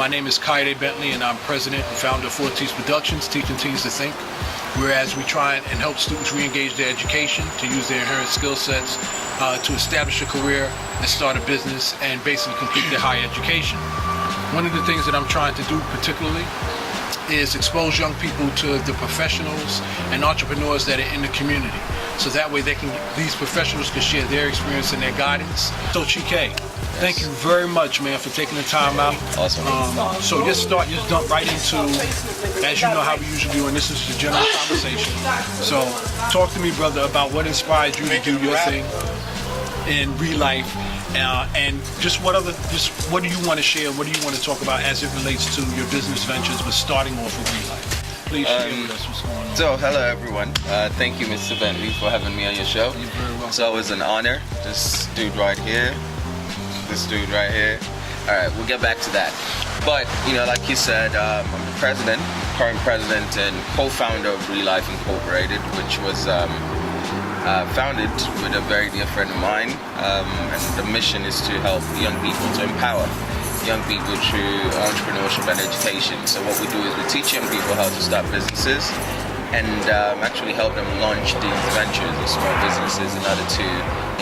My name is Kayode Bentley, and I'm president and founder of 4 T's Productions, Teaching Teens to Think, whereas we try and help students re-engage their education, to use their inherent skill sets, to establish a career and start a business, and basically complete their higher education. One of the things that I'm trying to do particularly is expose young people to the professionals and entrepreneurs that are in the community. So that way these professionals can share their experience and their guidance. So Chike, thank you very much, man, for taking the time out. Awesome. So just jump right into, as you know how we usually do, and this is the general conversation. So talk to me, brother, about what inspired you to do your thing in ReLife, and just what do you want to share, what do you want to talk about as it relates to your business ventures with starting off with ReLife? Please share with us what's going on. So, hello everyone. Thank you, Mr. Bentley, for having me on your show. You're very welcome. It's always an honor. This dude right here. All right, we'll get back to that. But, like you said, I'm the current president and co-founder of ReLife Incorporated, which was founded with a very dear friend of mine. And the mission is to help young people, to empower young people through entrepreneurship and education. So what we do is we teach young people how to start businesses and actually help them launch these ventures and small businesses in order to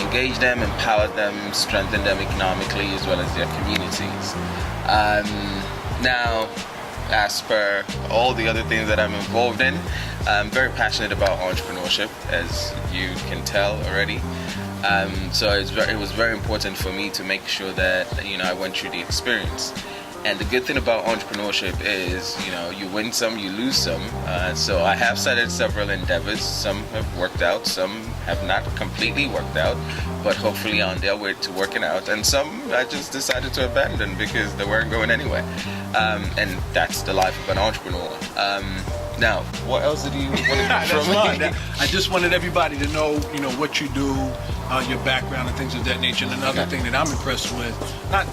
engage them, empower them, strengthen them economically as well as their communities. Now, as per all the other things that I'm involved in, I'm very passionate about entrepreneurship, as you can tell already. So it was very important for me to make sure that I went through the experience. And the good thing about entrepreneurship is you win some, you lose some. So I have started several endeavors. Some have worked out, some have not completely worked out, but hopefully on their way to working out. And some I just decided to abandon because they weren't going anywhere. And that's the life of an entrepreneur. Now, what else did you want to do from me? I just wanted everybody to know, what you do, your background and things of that nature. And another thing that I'm impressed with, not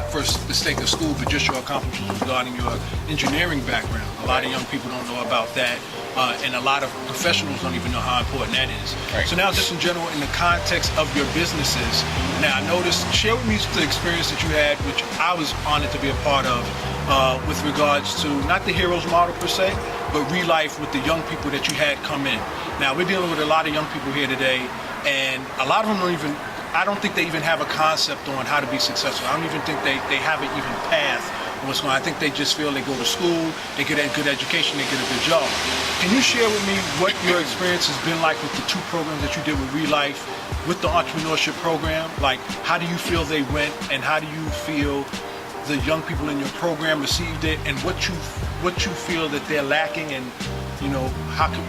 for the sake of school, but just your accomplishments regarding your engineering background. A lot of young people don't know about that, and a lot of professionals don't even know how important that is. Right. So now, just in general, in the context of your businesses, now I noticed, share with me the experience that you had, which I was honored to be a part of, with regards to not the heroes model per se, but ReLife with the young people that you had come in. Now we're dealing with a lot of young people here today, and a lot of them I don't think they even have a concept on how to be successful. I don't even think they have an even path on what's going on. I think they just feel they go to school, they get a good education, they get a good job. Can you share with me what your experience has been like with the 2 programs that you did with ReLife, with the entrepreneurship program? Like, how do you feel they went, and how do you feel the young people in your program received it, and what you feel that they're lacking, and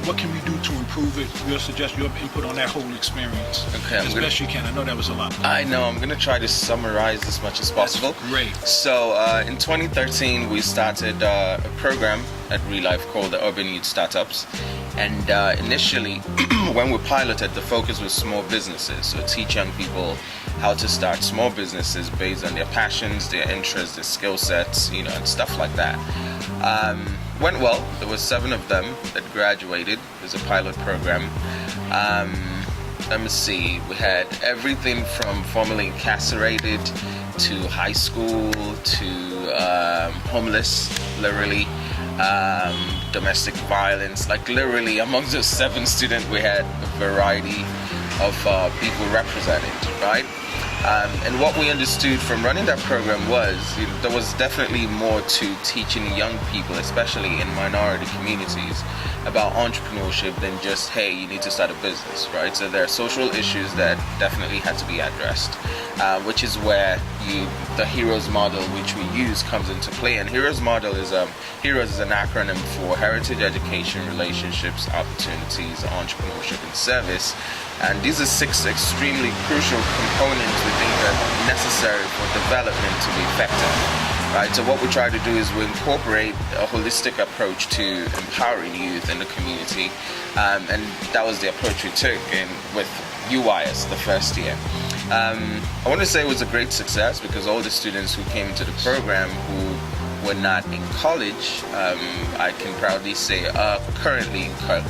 what can we do to improve it? Your suggestion, your input on that whole experience, as best you can. I know that was a lot. I know. I'm going to try to summarize as much as possible. That's great. So in 2013, we started a program at ReLife called the Urban Youth Startups. And initially, when we piloted, the focus was small businesses. So teach young people how to start small businesses based on their passions, their interests, their skill sets, and stuff like that. Went well. There were 7 of them that graduated. It was a pilot program. Let me see. We had everything from formerly incarcerated to high school to homeless, literally. Domestic violence, like literally amongst those 7 students we had a variety of people represented, right? And what we understood from running that program was there was definitely more to teaching young people, especially in minority communities, about entrepreneurship than just, hey, you need to start a business, right? So there are social issues that definitely had to be addressed, which is where the HEROES model, which we use, comes into play. And HEROES model is HEROES is an acronym for Heritage, Education, Relationships, Opportunities, Entrepreneurship, and Service. And these are 6 extremely crucial components we think are necessary for development to be effective. Right, so what we try to do is we incorporate a holistic approach to empowering youth in the community, and that was the approach we took with UIS the first year. I want to say it was a great success because all the students who came into the program who were not in college, I can proudly say are currently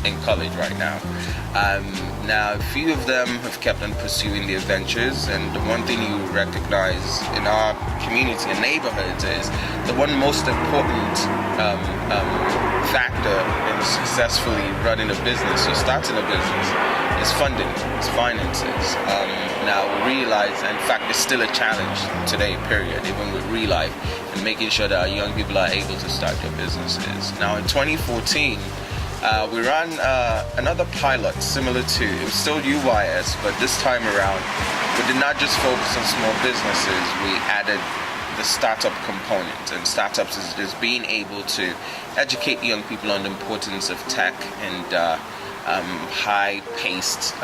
in college right now. Now, a few of them have kept on pursuing their ventures, and the one thing you recognize in our community and neighborhoods is the one most important factor in successfully running a business or starting a business is funding, it's finances. Now, we realize, in fact, it's still a challenge today, period, even with ReLife, and making sure that our young people are able to start their businesses. Now, in 2014, we ran another pilot similar to, it was still UYS, but this time around, we did not just focus on small businesses, we added the startup component. And startups is just being able to educate young people on the importance of tech and high-paced,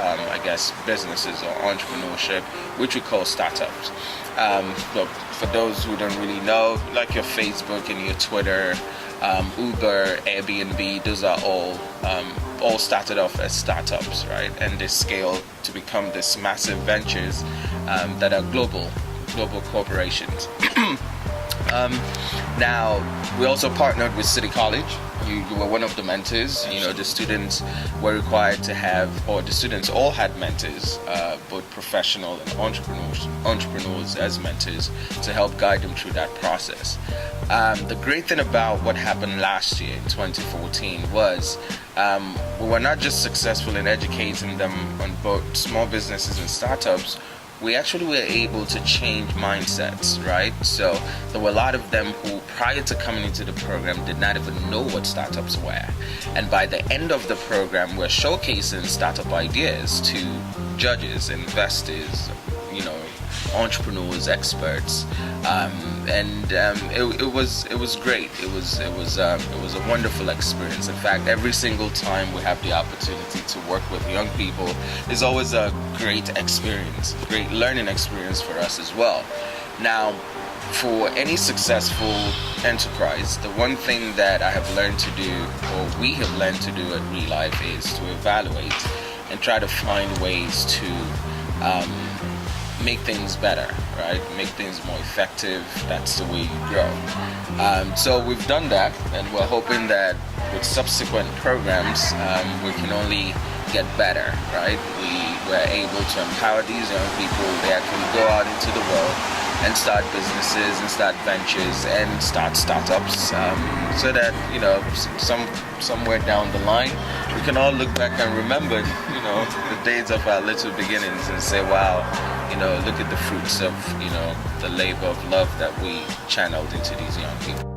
businesses or entrepreneurship, which we call startups. But for those who don't really know, like your Facebook and your Twitter, Uber, Airbnb, those are all started off as startups, right? And they scale to become these massive ventures that are global corporations. Now, we also partnered with City College. You were one of the mentors. You know, the students were required to have, or the students all had mentors, both professional and entrepreneurs as mentors, to help guide them through that process. The great thing about what happened last year in 2014 was we were not just successful in educating them on both small businesses and startups, we actually were able to change mindsets, right? So there were a lot of them who, prior to coming into the program, did not even know what startups were. And by the end of the program, we're showcasing startup ideas to judges, investors, you know, entrepreneurs, experts, it was great. It was a wonderful experience. In fact, every single time we have the opportunity to work with young people, is always a great experience, great learning experience for us as well. Now, for any successful enterprise, the one thing that I have learned to do, or we have learned to do at ReLife, is to evaluate and try to find ways to make things better, right? Make things more effective. That's the way you grow. So we've done that, and we're hoping that with subsequent programs, we can only get better, right? We were able to empower these young people. They actually go out into the world and start businesses and start ventures and start startups, so that, you know, somewhere down the line, we can all look back and remember, you know, the days of our little beginnings and say, wow, you know, look at the fruits of, you know, the labor of love that we channeled into these young people.